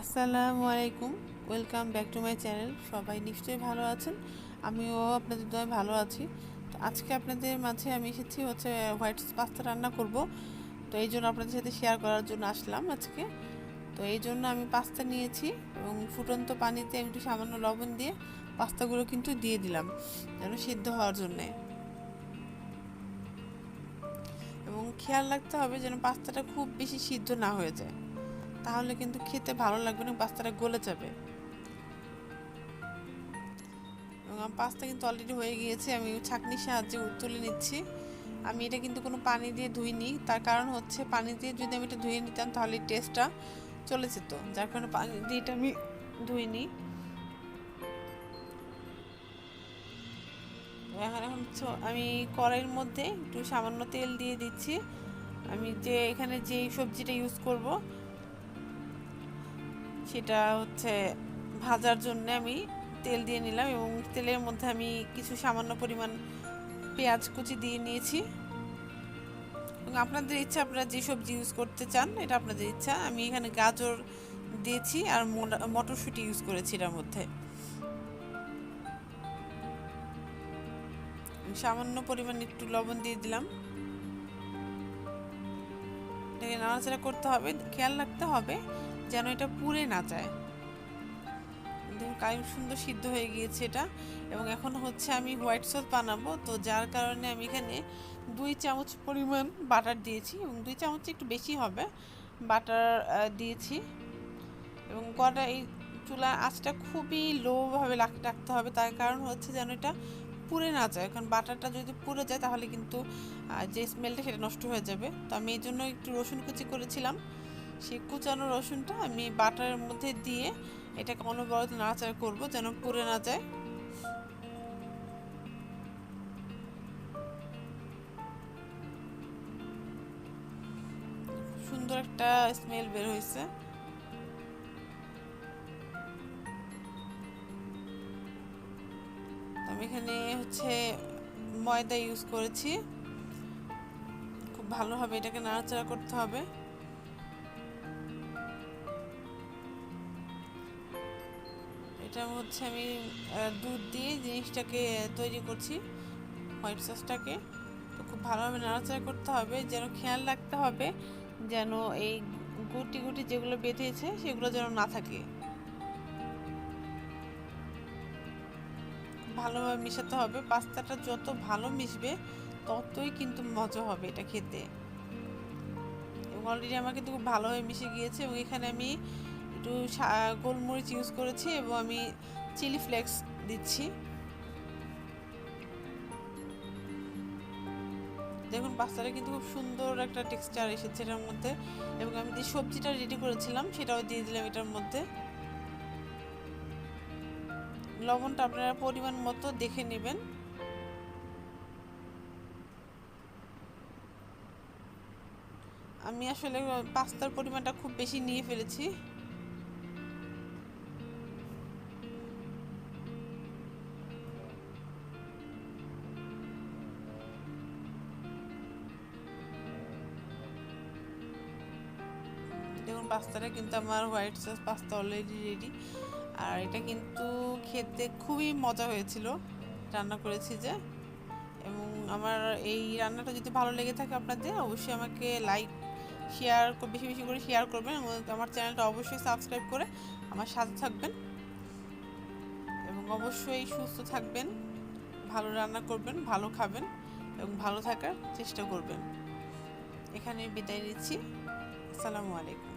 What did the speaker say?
আসসালামু আলাইকুম, welcome back to my channel. সবাই নিশ্চয়ই ভালো আছেন, আমিও আপনাদের দয় ভালো আছি। তো আজকে আপনাদের মাঝে আমি এসেছি হোয়াইট পাস্তা রান্না করব। তো এই জন্য আপনাদের সাথে শেয়ার করার জন্য আসলাম আজকে। তো এই জন্য আমি পাস্তা নিয়েছি এবং ফুটন্ত পানিতে একটু সামান্য লবণ দিয়ে পাস্তাগুলো কিন্তু দিয়ে দিলাম যেন সিদ্ধ হওয়ার জন্যে। এবং খেয়াল রাখতে হবে যেন পাস্তাটা খুব বেশি সিদ্ধ না হয়ে যায়, তাহলে কিন্তু খেতে ভালো লাগবে না, পাস্তাটা গলে যাবে। এবং আমার পাস্তা কিন্তু অলরেডি হয়ে গিয়েছে, আমি ছাঁকনির সাহায্যে তুলে নিচ্ছি। আমি এটা কিন্তু কোনো পানি দিয়ে ধুইনি, তার কারণ হচ্ছে পানি দিয়ে যদি আমি এটা ধুয়ে নিতাম তাহলে টেস্টটা চলে যেত, যার কারণে পানি দিয়ে এটা আমি ধুইনি। এখন আমি কড়াইয়ের মধ্যে একটু সামান্য তেল দিয়ে দিচ্ছি। আমি এখানে যে সবজিটা ইউজ করব সেটা ভাজার জন্য আমি তেল দিয়ে নিলাম এবং তেলের মধ্যে আমি কিছু সামান্য পরিমাণ পেঁয়াজ কুচি দিয়ে নিয়েছি। এবং আপনাদের ইচ্ছা, আপনারা যে সবজি ইউজ করতে চান এটা আপনাদের ইচ্ছা। আমি এখানে গাজর দিয়েছি আর মটরশুঁটি ইউজ করেছি এটার মধ্যে। সামান্য পরিমাণ একটু লবণ দিয়ে দিলাম। এটাকে নাড়াচাড়া করতে হবে, খেয়াল রাখতে হবে যেন এটা পুড়ে না যায়। দেখুন কারিম সুন্দর সিদ্ধ হয়ে গিয়েছে এটা। এবং এখন আমি হোয়াইট সস বানাবো, তো যার কারণে আমি এখানে 2 চামচ পরিমাণ বাটার দিয়েছি এবং 2 চামচ একটু বেশি হবে বাটার দিয়েছি। এবং কড়াই চুলার আঁচটা খুবই লোভাবে রাখতে হবে, তার কারণ যেন এটা পুড়ে না যায়, কারণ বাটারটা যদি পুড়ে যায় তাহলে কিন্তু যে স্মেলটা সেটা নষ্ট হয়ে যাবে। তো আমি এই জন্য একটু রসুন কুচি করেছিলাম, সেই কুচানো রসুনটা আমি বাটারের মধ্যে দিয়ে এটাকে অনবরত নাড়াচাড়া করবো যেন পুড়ে না যায়। সুন্দর একটা স্মেল বের হয়েছে। আমি এখানে ময়দা ইউজ করেছি। খুব ভালোভাবে এটাকে নাড়াচাড়া করতে হবে। এটার মধ্যে আমি দুধ দিয়ে জিনিসটাকে তৈরি করছি, হোয়াইট সসটাকে। তো খুব ভালোভাবে নাড়াচাড়া করতে হবে, যেন খেয়াল রাখতে হবে যেন এই গুটি গুটি যেগুলো বেঁধেছে সেগুলো যেন না থাকে। ভালোভাবে মিশাতে হবে, পাস্তাটা যত ভালো মিশবে ততই কিন্তু মজা হবে এটা খেতে। এবং অলরেডি আমার কিন্তু খুব ভালোভাবে মিশে গিয়েছে। এবং এখানে আমি একটু গোলমরিচ ইউজ করেছি এবং আমি চিলি ফ্লেক্স দিচ্ছি। দেখুন পাস্তাটা কিন্তু খুব সুন্দর একটা টেক্সচার এসেছে এটার মধ্যে। এবং আমি যে সবজিটা রেডি করেছিলাম সেটাও দিয়ে দিলাম এটার মধ্যে। লবণটা আপনারা পরিমাণ মতো দেখে নেবেন। আমি আসলে পাস্তার পরিমাণটা খুব বেশি নিয়ে ফেলেছি। দেখুন পাস্তাটা কিন্তু আমার white sauce pasta already ready. আর এটা কিন্তু খেতে খুবই মজা হয়েছিল, রান্না করেছি যে। এবং আমার এই রান্নাটা যদি ভালো লেগে থাকে আপনাদের, অবশ্যই আমাকে লাইক শেয়ার বেশি বেশি করে শেয়ার করবেন এবং আমার চ্যানেলটা অবশ্যই সাবস্ক্রাইব করে আমার সাথে থাকবেন। এবং অবশ্যই সুস্থ থাকবেন, ভালো রান্না করবেন, ভালো খাবেন এবং ভালো থাকার চেষ্টা করবেন। এখানে বিদায় নিচ্ছি। আসসালামু আলাইকুম।